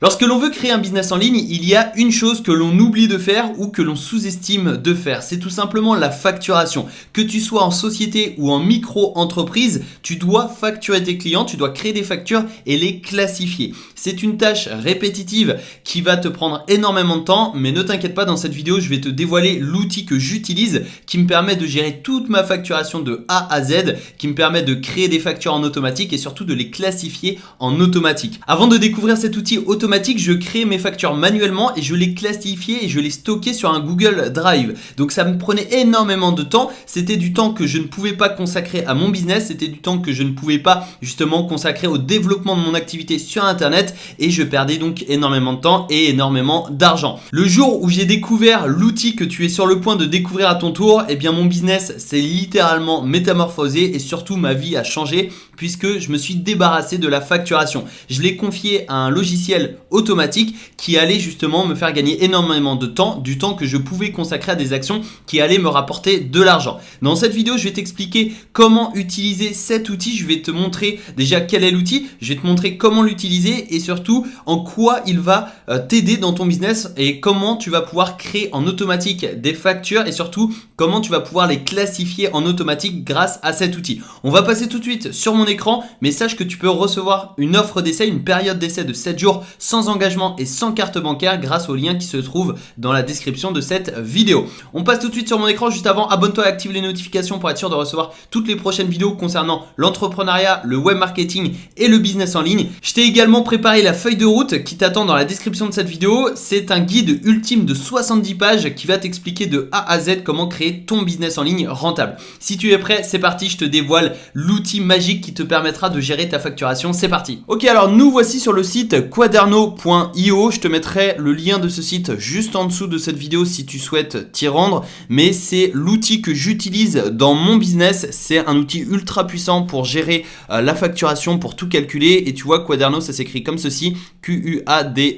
Lorsque l'on veut créer un business en ligne, il y a une chose que l'on oublie de faire ou que l'on sous-estime de faire. C'est tout simplement la facturation. Que tu sois en société ou en micro-entreprise, tu dois facturer tes clients, tu dois créer des factures et les classifier. C'est une tâche répétitive qui va te prendre énormément de temps, mais ne t'inquiète pas, dans cette vidéo, je vais te dévoiler l'outil que j'utilise qui me permet de gérer toute ma facturation de A à Z, qui me permet de créer des factures en automatique et surtout de les classifier en automatique. Avant de découvrir cet outil automatique, je crée mes factures manuellement et je les classifiais et je les stockais sur un Google Drive. Donc ça me prenait énormément de temps. C'était du temps que je ne pouvais pas consacrer à mon business. C'était du temps que je ne pouvais pas justement consacrer au développement de mon activité sur Internet et je perdais donc énormément de temps et énormément d'argent. Le jour où j'ai découvert l'outil que tu es sur le point de découvrir à ton tour, eh bien mon business s'est littéralement métamorphosé et surtout ma vie a changé puisque je me suis débarrassé de la facturation. Je l'ai confié à un logiciel automatique qui allait justement me faire gagner énormément de temps, du temps que je pouvais consacrer à des actions qui allaient me rapporter de l'argent. Dans cette vidéo, je vais t'expliquer comment utiliser cet outil. Je vais te montrer déjà quel est l'outil, je vais te montrer comment l'utiliser et surtout en quoi il va t'aider dans ton business et comment tu vas pouvoir créer en automatique des factures et surtout comment tu vas pouvoir les classifier en automatique grâce à cet outil. On va passer tout de suite sur mon écran, mais sache que tu peux recevoir une offre d'essai, une période d'essai de 7 jours sans engagement et sans carte bancaire grâce au lien qui se trouve dans la description de cette vidéo. On passe tout de suite sur mon écran. Juste avant, abonne-toi et active les notifications pour être sûr de recevoir toutes les prochaines vidéos concernant l'entrepreneuriat, le web marketing et le business en ligne. Je t'ai également préparé la feuille de route qui t'attend dans la description de cette vidéo. C'est un guide ultime de 70 pages qui va t'expliquer de A à Z comment créer ton business en ligne rentable. Si tu es prêt, c'est parti, je te dévoile l'outil magique qui te permettra de gérer ta facturation. C'est parti. Ok, alors nous voici sur le site Quaderno.io. Je te mettrai le lien de ce site juste en dessous de cette vidéo si tu souhaites t'y rendre, mais c'est l'outil que j'utilise dans mon business. C'est un outil ultra puissant pour gérer la facturation, pour tout calculer. Et tu vois, Quaderno, ça s'écrit comme ceci, Quaderno.io,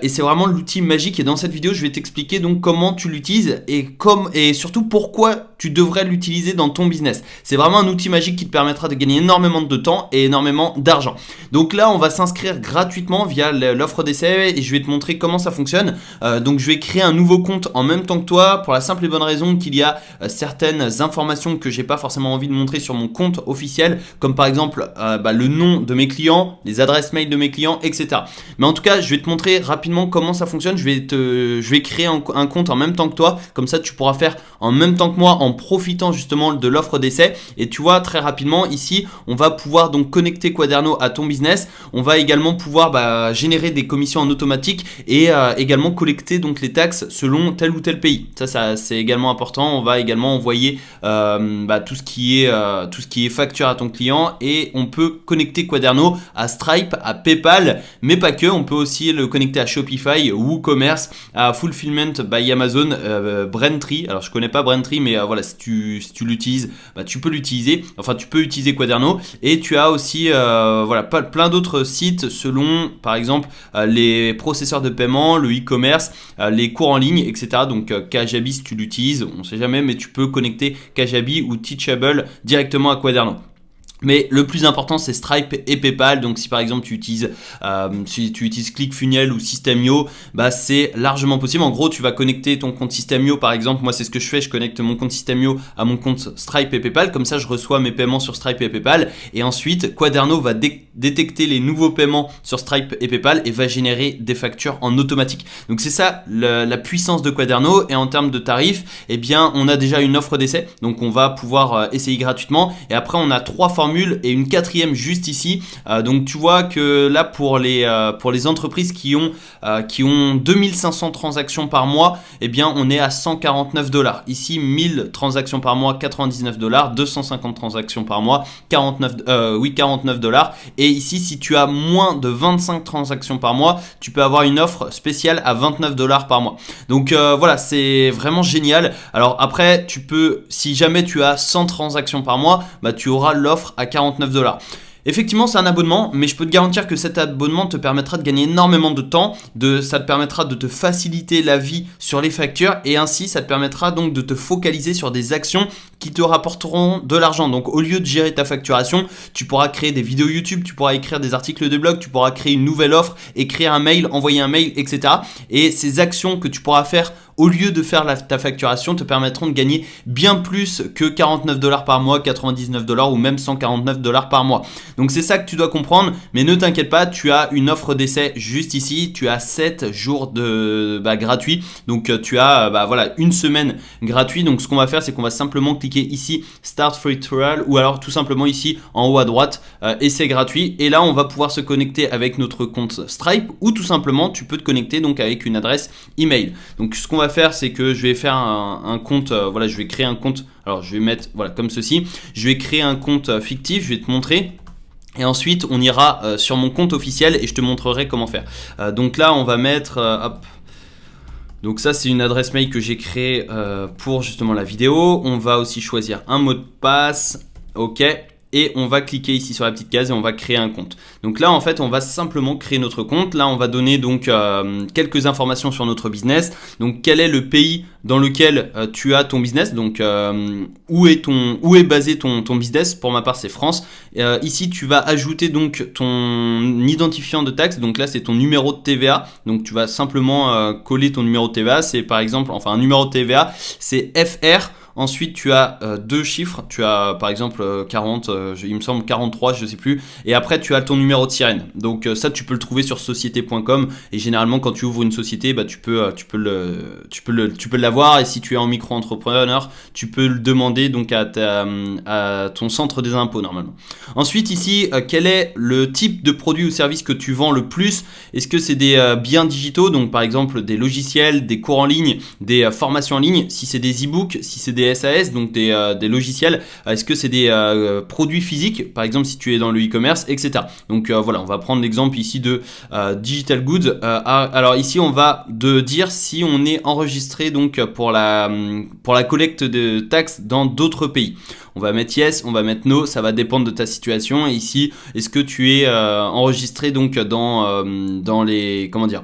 et c'est vraiment l'outil magique. Et dans cette vidéo, je vais t'expliquer donc comment tu l'utilises et surtout pourquoi tu devrais l'utiliser dans ton business. C'est vraiment un outil magique qui te permettra de gagner énormément de temps et énormément d'argent. Donc là, on va s'inscrire gratuitement via l'offre d'essai et je vais te montrer comment ça fonctionne. Donc je vais créer un nouveau compte en même temps que toi pour la simple et bonne raison qu'il y a certaines informations que j'ai pas forcément envie de montrer sur mon compte officiel, comme par exemple le nom de mes clients, les adresses mail de mes clients, etc. Mais en tout cas, je vais te montrer rapidement comment ça fonctionne. Je vais créer un compte en même temps que toi, comme ça tu pourras faire en même temps que moi en profitant justement de l'offre d'essai. Et tu vois, très rapidement ici, on va pouvoir donc connecter Quaderno à ton business. On va également pouvoir générer des commissions en automatique et également collecter donc les taxes selon tel ou tel pays. Ça c'est également important. On va également envoyer tout ce qui est facture à ton client et on peut connecter Quaderno à Stripe, à PayPal, mais pas que. On peut aussi le connecter à Shopify, WooCommerce, à Fulfillment by Amazon, Braintree. Alors je connais pas Braintree, mais voilà, si tu l'utilises, tu peux l'utiliser. Enfin, tu peux utiliser Quaderno et tu as aussi plein d'autres sites selon par exemple les processeurs de paiement, le e-commerce, les cours en ligne, etc. Donc Kajabi si tu l'utilises, on sait jamais, mais tu peux connecter Kajabi ou Teachable directement à Quaderno. Mais le plus important, c'est Stripe et PayPal. Donc, si par exemple tu utilises ClickFunnels ou System.io, c'est largement possible. En gros, tu vas connecter ton compte System.io, par exemple. Moi, c'est ce que je fais. Je connecte mon compte System.io à mon compte Stripe et PayPal. Comme ça, je reçois mes paiements sur Stripe et PayPal. Et ensuite, Quaderno va détecter les nouveaux paiements sur Stripe et PayPal et va générer des factures en automatique. Donc, c'est ça la puissance de Quaderno. Et en termes de tarifs, eh bien, on a déjà une offre d'essai. Donc, on va pouvoir essayer gratuitement. Et après, on a 3 formules et une 4e juste ici. Donc tu vois que là pour les entreprises qui ont 2500 transactions par mois, eh bien on est à 149 $. Ici 1000 transactions par mois, 99 $, 250 transactions par mois, 49 $. Et ici si tu as moins de 25 transactions par mois, tu peux avoir une offre spéciale à 29 $ par mois. Donc voilà, c'est vraiment génial. Alors après, tu peux, si jamais tu as 100 transactions par mois, tu auras l'offre à 49 $. Effectivement, c'est un abonnement, mais je peux te garantir que cet abonnement te permettra de gagner énormément de temps, ça te permettra de te faciliter la vie sur les factures et ainsi ça te permettra donc de te focaliser sur des actions qui te rapporteront de l'argent. Donc au lieu de gérer ta facturation, tu pourras créer des vidéos YouTube, tu pourras écrire des articles de blog, tu pourras créer une nouvelle offre, écrire un mail, envoyer un mail, etc. Et ces actions que tu pourras faire au lieu de faire ta facturation te permettront de gagner bien plus que 49 $ par mois, 99 $ ou même 149 $ par mois. Donc c'est ça que tu dois comprendre, mais ne t'inquiète pas, tu as une offre d'essai juste ici, tu as 7 jours de gratuits. Donc tu as voilà, une semaine gratuit. Donc ce qu'on va faire, c'est qu'on va simplement cliquer ici Start Free Trial ou alors tout simplement ici en haut à droite essai gratuit, et là on va pouvoir se connecter avec notre compte Stripe ou tout simplement tu peux te connecter donc avec une adresse email. Donc ce qu'on va faire, c'est que je vais faire un compte, voilà, je vais créer un compte. Alors je vais mettre voilà comme ceci, je vais créer un compte fictif, je vais te montrer. Et ensuite on ira sur mon compte officiel et je te montrerai comment faire. Donc là on va mettre hop. Donc ça c'est une adresse mail que j'ai créée pour justement la vidéo. On va aussi choisir un mot de passe. Ok. Et on va cliquer ici sur la petite case et on va créer un compte. Donc là en fait on va simplement créer notre compte. Là on va donner donc quelques informations sur notre business. Donc quel est le pays dans lequel tu as ton business. Donc où est basé ton business. Pour ma part c'est France. Ici tu vas ajouter donc ton identifiant de taxe. Donc là c'est ton numéro de TVA. Donc tu vas simplement coller ton numéro de TVA. C'est par exemple, enfin un numéro de TVA c'est FR. Ensuite, tu as deux chiffres. Tu as par exemple 40, il me semble 43, je ne sais plus. Et après, tu as ton numéro de sirène. Donc ça, tu peux le trouver sur société.com. Et généralement, quand tu ouvres une société, tu peux l'avoir. Et si tu es en micro-entrepreneur, tu peux le demander donc à ton centre des impôts normalement. Ensuite, ici, quel est le type de produit ou service que tu vends le plus? Est-ce que c'est des biens digitaux, donc par exemple des logiciels, des cours en ligne, des formations en ligne? Si c'est des e-books, si c'est des SAS, donc des logiciels, est-ce que c'est des produits physiques, par exemple si tu es dans le e-commerce, etc. Donc voilà, on va prendre l'exemple ici de Digital Goods. Alors ici on va dire si on est enregistré donc pour la collecte de taxes dans d'autres pays. On va mettre yes, on va mettre no, ça va dépendre de ta situation. Et ici, est-ce que tu es enregistré donc dans les, comment dire,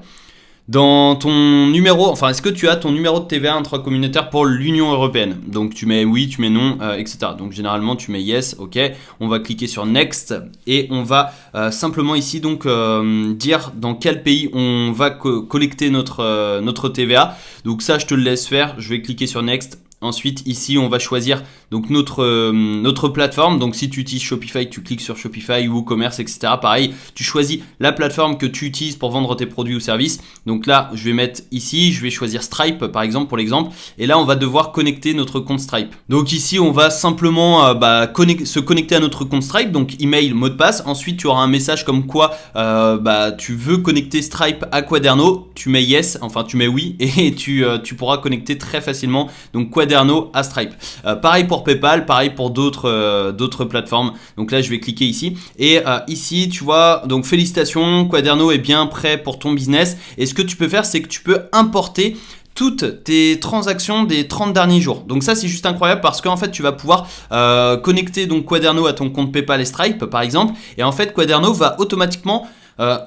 dans ton numéro, enfin est-ce que tu as ton numéro de TVA intracommunautaire pour l'Union Européenne? Donc tu mets oui, tu mets non, etc. Donc généralement tu mets yes, ok. On va cliquer sur next et on va simplement ici donc dire dans quel pays on va collecter notre TVA. Donc ça je te le laisse faire, je vais cliquer sur next. Ensuite ici on va choisir donc notre plateforme. Donc si tu utilises Shopify, tu cliques sur Shopify ou WooCommerce, etc. Pareil, tu choisis la plateforme que tu utilises pour vendre tes produits ou services. Donc là je vais mettre ici, je vais choisir Stripe par exemple pour l'exemple. Et là on va devoir connecter notre compte Stripe. Donc ici on va simplement se connecter à notre compte Stripe. Donc email, mot de passe. Ensuite tu auras un message comme quoi tu veux connecter Stripe à Quaderno. Tu mets yes, enfin tu mets oui et tu pourras connecter très facilement donc Quaderno à Stripe. Pareil pour PayPal, pareil pour d'autres plateformes. Donc là je vais cliquer ici et ici tu vois, donc félicitations, Quaderno est bien prêt pour ton business. Et ce que tu peux faire, c'est que tu peux importer toutes tes transactions des 30 derniers jours. Donc ça c'est juste incroyable parce qu'en fait tu vas pouvoir connecter donc Quaderno à ton compte PayPal et Stripe par exemple, et en fait Quaderno va automatiquement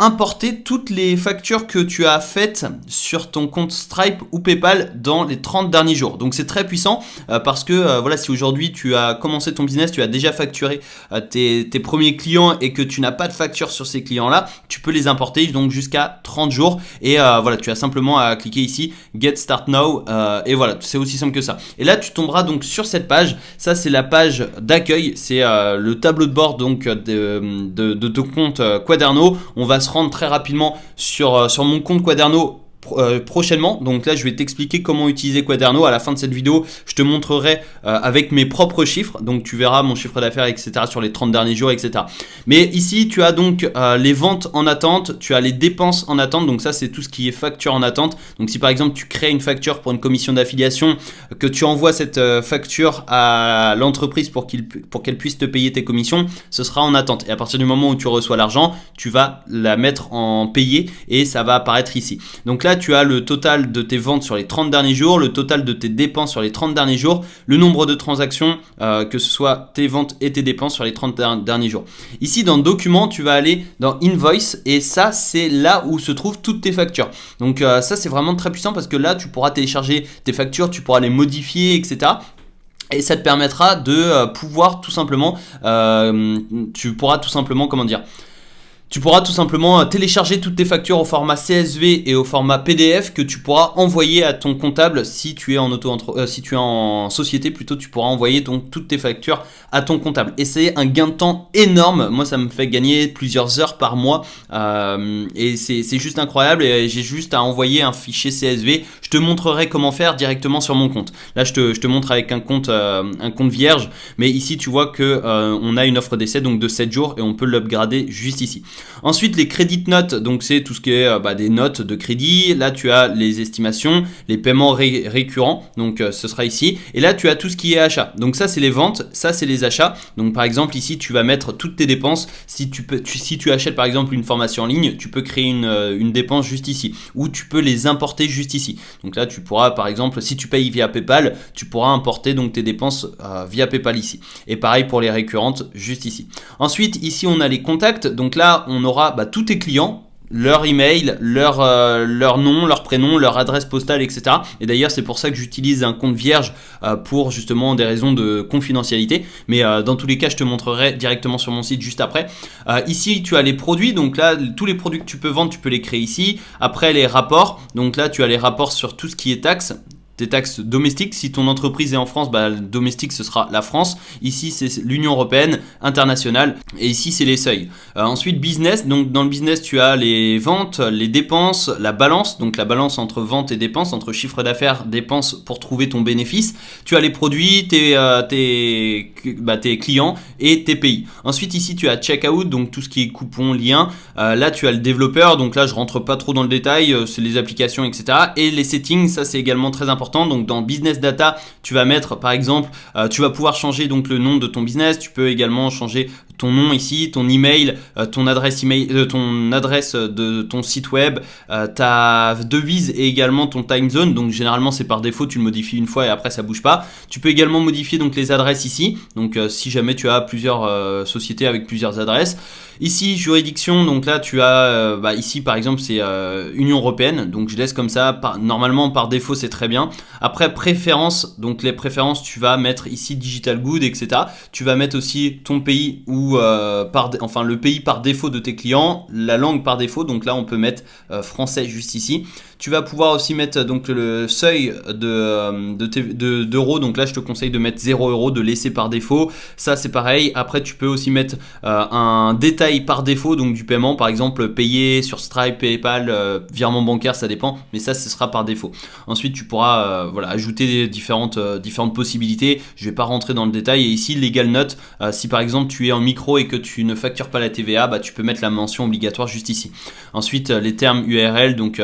importer toutes les factures que tu as faites sur ton compte Stripe ou PayPal dans les 30 derniers jours. Donc c'est très puissant parce que voilà, si aujourd'hui tu as commencé ton business, tu as déjà facturé tes premiers clients et que tu n'as pas de facture sur ces clients là, tu peux les importer donc jusqu'à 30 jours et voilà, tu as simplement à cliquer ici Get Start Now et voilà, c'est aussi simple que ça. Et là tu tomberas donc sur cette page. Ça c'est la page d'accueil, c'est le tableau de bord donc de ton compte Quaderno. On va se rendre très rapidement sur mon compte Quaderno prochainement. Donc là je vais t'expliquer comment utiliser Quaderno. À la fin de cette vidéo je te montrerai avec mes propres chiffres, donc tu verras mon chiffre d'affaires, etc. sur les 30 derniers jours, etc. Mais ici tu as donc les ventes en attente, tu as les dépenses en attente. Donc ça c'est tout ce qui est facture en attente. Donc si par exemple tu crées une facture pour une commission d'affiliation, que tu envoies cette facture à l'entreprise pour qu'elle puisse te payer tes commissions, ce sera en attente. Et à partir du moment où tu reçois l'argent, tu vas la mettre en payé et ça va apparaître ici. Donc là tu as le total de tes ventes sur les 30 derniers jours, le total de tes dépenses sur les 30 derniers jours, le nombre de transactions, que ce soit tes ventes et tes dépenses sur les 30 derniers jours. Ici dans Documents, tu vas aller dans Invoice et ça c'est là où se trouvent toutes tes factures. Donc ça c'est vraiment très puissant parce que là tu pourras télécharger tes factures, tu pourras les modifier, etc. Et ça te permettra de pouvoir tout simplement, tu pourras tout simplement, comment dire, tu pourras tout simplement télécharger toutes tes factures au format CSV et au format PDF que tu pourras envoyer à ton comptable si tu es si tu es en société plutôt, tu pourras envoyer donc toutes tes factures à ton comptable. Et c'est un gain de temps énorme. Moi, ça me fait gagner plusieurs heures par mois et c'est juste incroyable. Et j'ai juste à envoyer un fichier CSV. Je te montrerai comment faire directement sur mon compte. Là, je te montre avec un compte vierge, mais ici tu vois que on a une offre d'essai donc de 7 jours et on peut l'upgrader juste ici. Ensuite, les credit notes, donc c'est tout ce qui est des notes de crédit. Là, tu as les estimations, les paiements récurrents, donc ce sera ici. Et là, tu as tout ce qui est achat. Donc ça, c'est les ventes, ça, c'est les achats. Donc par exemple, ici, tu vas mettre toutes tes dépenses. Si tu achètes par exemple une formation en ligne, tu peux créer une dépense juste ici, ou tu peux les importer juste ici. Donc là, tu pourras par exemple, si tu payes via PayPal, tu pourras importer donc tes dépenses via PayPal ici. Et pareil pour les récurrentes, juste ici. Ensuite, ici, on a les contacts. Donc là, on aura tous tes clients, leur email, leur nom, leur prénom, leur adresse postale, etc. Et d'ailleurs, c'est pour ça que j'utilise un compte vierge pour justement des raisons de confidentialité. Mais dans tous les cas, je te montrerai directement sur mon site juste après. Ici, tu as les produits. Donc là, tous les produits que tu peux vendre, tu peux les créer ici. Après, les rapports. Donc là, tu as les rapports sur tout ce qui est taxes. Des taxes domestiques. Si ton entreprise est en France, domestique ce sera la France. Ici c'est l'Union Européenne, internationale. Et ici c'est les seuils. Ensuite business. Donc dans le business tu as les ventes, les dépenses, la balance. Donc la balance entre ventes et dépenses, entre chiffre d'affaires, dépenses pour trouver ton bénéfice. Tu as les produits, tes clients et tes pays. Ensuite ici tu as checkout, donc tout ce qui est coupons, liens. Là tu as le développeur. Donc là je rentre pas trop dans le détail. C'est les applications, etc. Et les settings, ça c'est également très important. Donc dans Business Data, tu vas mettre par exemple, tu vas pouvoir changer donc le nom de ton business. Tu peux également changer ton nom ici, ton email, ton adresse email, ton adresse de ton site web, ta devise et également ton time zone. Donc généralement c'est par défaut, tu le modifies une fois et après ça bouge pas. Tu peux également modifier donc les adresses ici. Donc si jamais tu as plusieurs sociétés avec plusieurs adresses. Ici juridiction, donc là tu as ici par exemple c'est Union Européenne, donc je laisse comme ça. Normalement par défaut c'est très bien. Après préférences, donc les préférences tu vas mettre ici digital good, etc. Tu vas mettre aussi ton pays ou le pays par défaut de tes clients, la langue par défaut. Donc là on peut mettre français juste ici. Tu vas pouvoir aussi mettre donc le seuil d'euros. Donc là je te conseille de mettre 0 €, de laisser par défaut. Ça c'est pareil. Après tu peux aussi mettre un détail par défaut donc du paiement, par exemple payer sur Stripe, PayPal, virement bancaire, ça dépend, mais ça ce sera par défaut. Ensuite tu pourras ajouter différentes possibilités. Je vais pas rentrer dans le détail. Et ici legal note, si par exemple tu es en micro et que tu ne factures pas la TVA, tu peux mettre la mention obligatoire juste ici. Ensuite les termes URL, donc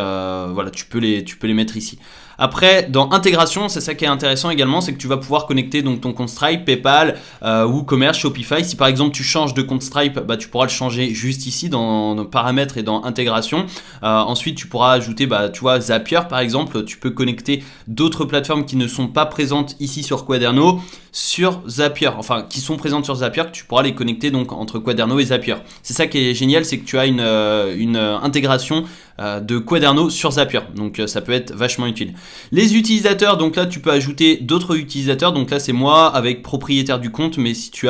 tu peux les mettre ici. Après, dans intégration, c'est ça qui est intéressant également, c'est que tu vas pouvoir connecter donc ton compte Stripe, PayPal, WooCommerce, Shopify. Si par exemple tu changes de compte Stripe, tu pourras le changer juste ici dans paramètres et dans intégration. Ensuite, tu pourras ajouter, tu vois, Zapier par exemple. Tu peux connecter d'autres plateformes qui ne sont pas présentes ici sur Quaderno sur Zapier, enfin qui sont présentes sur Zapier, que tu pourras les connecter donc entre Quaderno et Zapier. C'est ça qui est génial, c'est que tu as une intégration de Quaderno sur Zapier, donc ça peut être vachement utile. Les utilisateurs, donc là tu peux ajouter d'autres utilisateurs, donc là c'est moi avec propriétaire du compte, mais si tu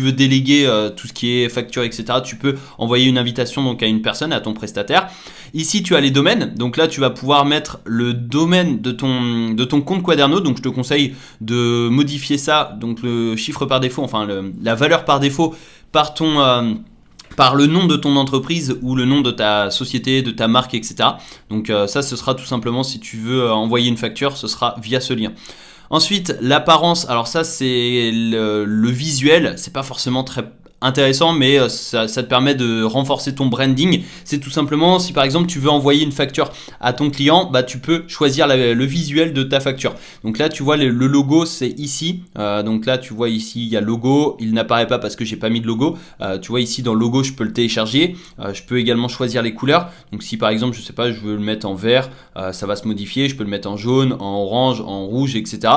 veux déléguer tout ce qui est facture, etc., tu peux envoyer une invitation donc à une personne, à ton prestataire. Ici tu as les domaines, donc là tu vas pouvoir mettre le domaine de ton compte Quaderno, donc je te conseille de modifier ça, donc le chiffre par défaut, enfin la valeur par défaut par le nom de ton entreprise ou le nom de ta société, de ta marque, etc. Donc ça ce sera tout simplement, si tu veux envoyer une facture, ce sera via ce lien. Ensuite l'apparence, alors ça c'est le visuel, c'est pas forcément très intéressant, mais ça te permet de renforcer ton branding. C'est tout simplement, si par exemple tu veux envoyer une facture à ton client, tu peux choisir le visuel de ta facture. Donc là tu vois le logo, c'est ici. Donc là tu vois ici il y a logo, il n'apparaît pas parce que j'ai pas mis de logo. Tu vois ici dans logo, je peux le télécharger. Je peux également choisir les couleurs. Donc si par exemple je sais pas, je veux le mettre en vert, ça va se modifier. Je peux le mettre en jaune, en orange, en rouge, etc.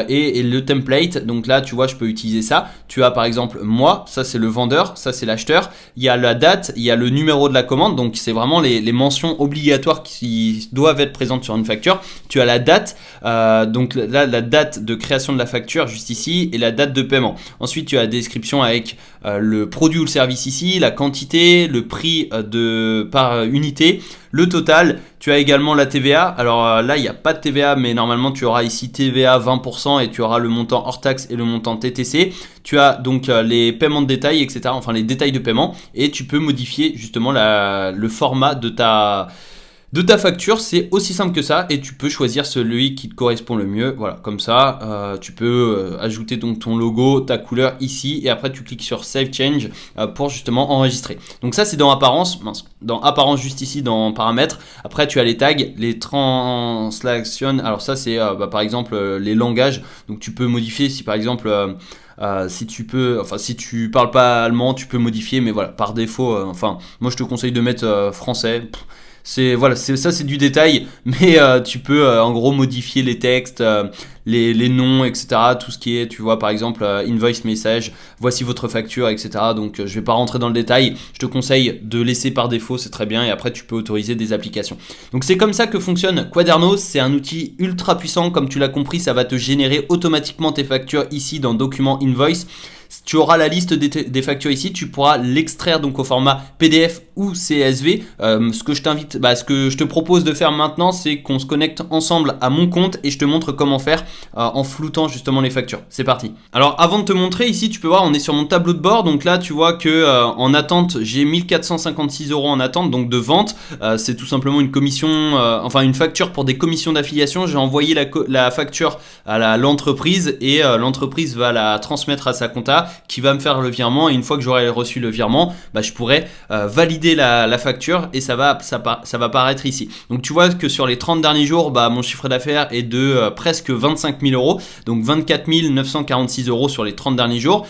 Et le template, donc là tu vois je peux utiliser ça. Tu as par exemple moi, ça c'est le vendeur, ça c'est l'acheteur. Il y a la date, il y a le numéro de la commande, donc c'est vraiment les mentions obligatoires qui doivent être présentes sur une facture. Tu as la date, donc là la date de création de la facture juste ici et la date de paiement. Ensuite tu as la description avec le produit ou le service ici, la quantité, le prix par unité, le total. Tu as également la TVA. Alors là, il n'y a pas de TVA, mais normalement, tu auras ici TVA 20% et tu auras le montant hors taxe et le montant TTC. Tu as donc les paiements de détail, etc. Enfin, les détails de paiement. Et tu peux modifier justement le format de ta facture. C'est aussi simple que ça et tu peux choisir celui qui te correspond le mieux. Voilà, comme ça, tu peux ajouter donc ton logo, ta couleur ici et après tu cliques sur Save Change pour justement enregistrer. Donc ça c'est dans apparence, dans apparence juste ici dans paramètres. Après tu as les tags, les translations. Alors ça c'est par exemple les langages. Donc tu peux modifier si par exemple si tu parles pas allemand, tu peux modifier, mais voilà, par défaut, moi je te conseille de mettre français. C'est du détail, mais tu peux en gros modifier les textes, les noms, etc. Tout ce qui est, tu vois, par exemple, invoice message, voici votre facture, etc. Donc je vais pas rentrer dans le détail. Je te conseille de laisser par défaut, c'est très bien. Et après, tu peux autoriser des applications. Donc c'est comme ça que fonctionne Quadernos. C'est un outil ultra puissant, comme tu l'as compris, ça va te générer automatiquement tes factures ici dans document invoice. Tu auras la liste des factures ici, tu pourras l'extraire donc au format PDF ou CSV. Ce que je te propose de faire maintenant, c'est qu'on se connecte ensemble à mon compte et je te montre comment faire en floutant justement les factures. C'est parti. Alors avant de te montrer ici, tu peux voir, on est sur mon tableau de bord. Donc là, tu vois que en attente, j'ai 1456 € en attente donc de vente. C'est tout simplement une commission, une facture pour des commissions d'affiliation. J'ai envoyé la facture à l'entreprise et l'entreprise va la transmettre à sa compta qui va me faire le virement et une fois que j'aurai reçu le virement, je pourrai valider la facture et ça va apparaître ici. Donc tu vois que sur les 30 derniers jours, mon chiffre d'affaires est de presque 25 000 €, donc 24 946 € sur les 30 derniers jours,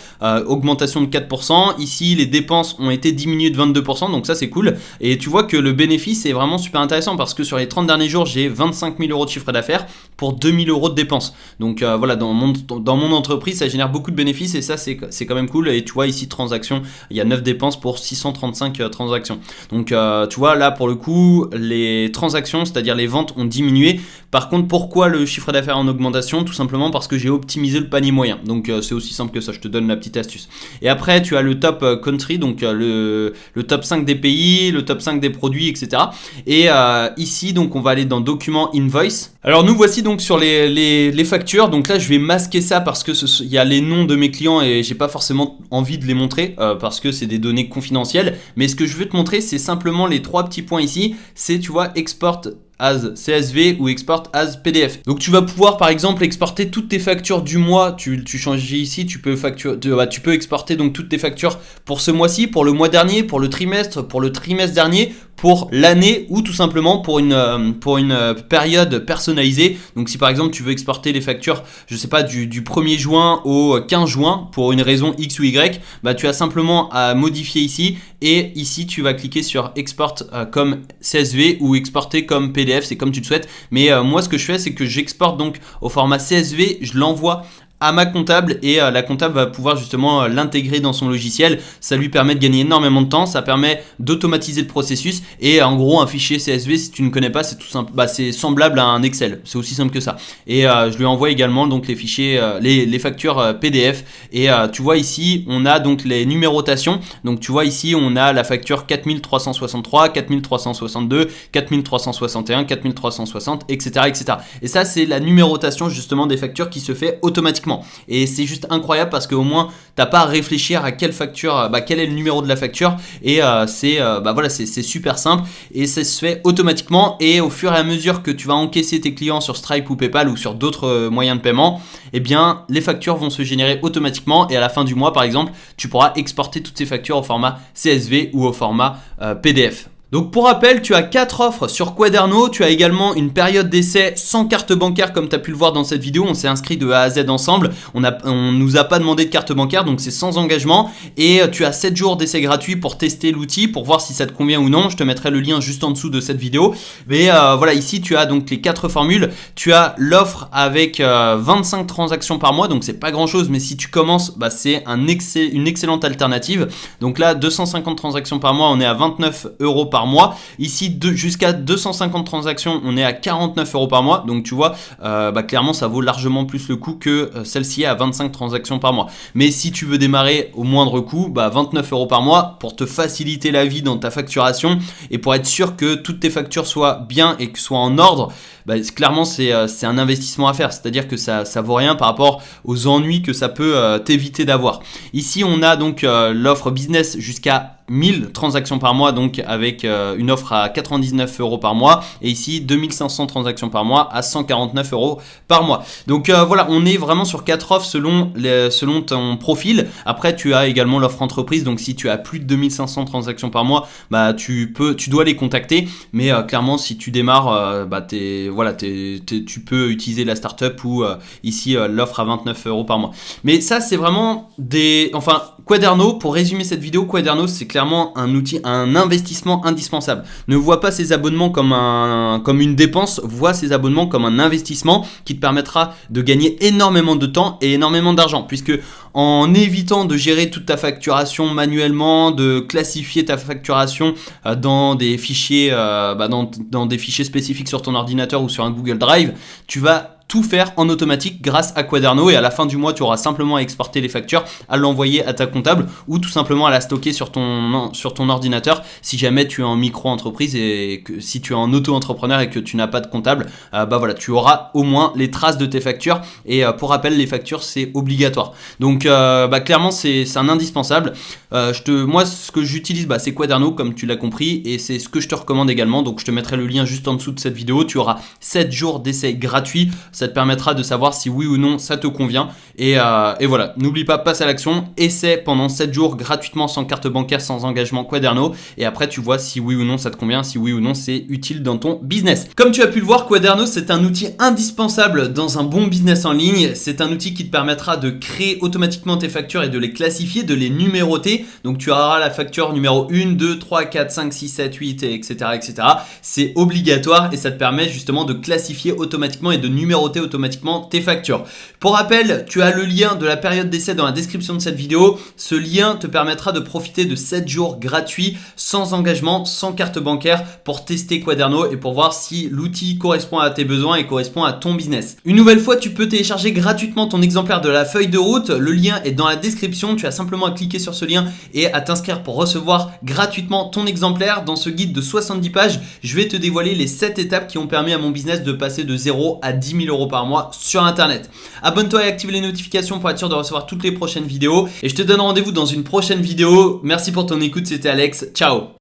augmentation de 4%. Ici, les dépenses ont été diminuées de 22%, donc ça c'est cool. Et tu vois que le bénéfice est vraiment super intéressant parce que sur les 30 derniers jours, j'ai 25 000 € de chiffre d'affaires pour 2 000 € de dépenses. Donc voilà, dans mon entreprise, ça génère beaucoup de bénéfices et ça c'est quand même cool. Et tu vois ici transactions, il y a 9 dépenses pour 635 transactions. Donc tu vois là pour le coup les transactions, c'est-à-dire les ventes ont diminué. Par contre, pourquoi le chiffre d'affaires en augmentation? Tout simplement parce que j'ai optimisé le panier moyen. Donc c'est aussi simple que ça, je te donne la petite astuce. Et après tu as le top country, donc le top 5 des pays, le top 5 des produits, etc. Et ici donc on va aller dans document invoice. Alors nous voici donc sur les factures. Donc là je vais masquer ça parce que il y a les noms de mes clients et j'ai pas forcément envie de les montrer parce que c'est des données confidentielles. Mais ce que je veux te montrer, c'est simplement les 3 petits points ici. C'est, tu vois, export as CSV ou export as PDF. Donc tu vas pouvoir par exemple exporter toutes tes factures du mois. Tu changes ici, tu peux exporter donc toutes tes factures pour ce mois-ci, pour le mois dernier, pour le trimestre dernier, pour l'année ou tout simplement pour une période personnalisée. Donc si par exemple tu veux exporter les factures, je sais pas, du 1er juin au 15 juin pour une raison X ou Y, tu as simplement à modifier ici et ici tu vas cliquer sur export comme CSV ou exporter comme PDF, c'est comme tu le souhaites. Mais moi ce que je fais, c'est que j'exporte donc au format CSV, je l'envoie à ma comptable et la comptable va pouvoir justement l'intégrer dans son logiciel. Ça lui permet de gagner énormément de temps, ça permet d'automatiser le processus et en gros un fichier CSV, si tu ne connais pas, c'est tout simple, c'est semblable à un Excel, c'est aussi simple que ça. Et je lui envoie également donc les fichiers, les factures PDF et tu vois ici on a donc les numérotations. Donc tu vois ici on a la facture 4363, 4362, 4361, 4360, etc. Et ça c'est la numérotation justement des factures qui se fait automatiquement. Et c'est juste incroyable parce qu'au moins t'as pas à réfléchir à quelle facture, quel est le numéro de la facture et c'est super simple et ça se fait automatiquement. Et au fur et à mesure que tu vas encaisser tes clients sur Stripe ou PayPal ou sur d'autres moyens de paiement, eh bien les factures vont se générer automatiquement et à la fin du mois par exemple tu pourras exporter toutes ces factures au format CSV ou au format PDF. Donc pour rappel, tu as 4 offres sur Quaderno, tu as également une période d'essai sans carte bancaire comme tu as pu le voir dans cette vidéo, on s'est inscrit de A à Z ensemble, on nous a pas demandé de carte bancaire donc c'est sans engagement et tu as 7 jours d'essai gratuit pour tester l'outil, pour voir si ça te convient ou non, je te mettrai le lien juste en dessous de cette vidéo. Mais voilà, ici tu as donc les 4 formules, tu as l'offre avec 25 transactions par mois, donc c'est pas grand chose mais si tu commences, c'est une excellente alternative. Donc là 250 transactions par mois, on est à 29 € par mois. Ici jusqu'à 250 transactions, on est à 49 € par mois. Donc tu vois, clairement ça vaut largement plus le coup que celle-ci à 25 transactions par mois. Mais si tu veux démarrer au moindre coût, 29 € par mois pour te faciliter la vie dans ta facturation et pour être sûr que toutes tes factures soient bien et que soient en ordre, clairement c'est un investissement à faire. C'est-à-dire que ça vaut rien par rapport aux ennuis que ça peut t'éviter d'avoir. Ici on a donc l'offre business jusqu'à 1000 transactions par mois, donc avec une offre à 99 € par mois, et ici 2500 transactions par mois à 149 € par mois. Donc voilà, on est vraiment sur 4 offres selon ton profil. Après tu as également l'offre entreprise, donc si tu as plus de 2500 transactions par mois, tu dois les contacter, mais clairement si tu démarres, tu peux utiliser la startup ou ici l'offre à 29 € par mois. Mais ça c'est vraiment Quaderno, pour résumer cette vidéo, Quaderno c'est clairement un outil, un investissement indispensable. Ne vois pas ces abonnements comme une dépense, vois ces abonnements comme un investissement qui te permettra de gagner énormément de temps et énormément d'argent, puisque en évitant de gérer toute ta facturation manuellement, de classifier ta facturation dans des fichiers, dans des fichiers spécifiques sur ton ordinateur ou sur un Google Drive, tu vas tout faire en automatique grâce à Quaderno et à la fin du mois tu auras simplement à exporter les factures, à l'envoyer à ta comptable ou tout simplement à la stocker sur ton ordinateur si jamais tu es en micro-entreprise et que si tu es en auto-entrepreneur et que tu n'as pas de comptable, tu auras au moins les traces de tes factures et pour rappel les factures c'est obligatoire. Donc clairement c'est un indispensable. Moi ce que j'utilise c'est Quaderno comme tu l'as compris et c'est ce que je te recommande également, donc je te mettrai le lien juste en dessous de cette vidéo. Tu auras 7 jours d'essai gratuit, ça te permettra de savoir si oui ou non ça te convient et voilà, n'oublie pas, passe à l'action, essaie pendant 7 jours gratuitement sans carte bancaire, sans engagement Quaderno et après tu vois si oui ou non ça te convient, si oui ou non c'est utile dans ton business. Comme tu as pu le voir, Quaderno c'est un outil indispensable dans un bon business en ligne, c'est un outil qui te permettra de créer automatiquement tes factures et de les classifier, de les numéroter, donc tu auras la facture numéro 1, 2, 3, 4, 5, 6, 7, 8 etc. C'est obligatoire et ça te permet justement de classifier automatiquement et de numéroter automatiquement tes factures. Pour rappel, tu as le lien de la période d'essai dans la description de cette vidéo. Ce lien te permettra de profiter de 7 jours gratuits sans engagement, sans carte bancaire pour tester Quaderno et pour voir si l'outil correspond à tes besoins et correspond à ton business. Une nouvelle fois, tu peux télécharger gratuitement ton exemplaire de la feuille de route. Le lien est dans la description. Tu as simplement à cliquer sur ce lien et à t'inscrire pour recevoir gratuitement ton exemplaire. Dans ce guide de 70 pages, je vais te dévoiler les 7 étapes qui ont permis à mon business de passer de 0 à 10 000 € par mois sur internet. Abonne-toi et active les notifications pour être sûr de recevoir toutes les prochaines vidéos et je te donne rendez-vous dans une prochaine vidéo. Merci pour ton écoute, c'était Alex, ciao.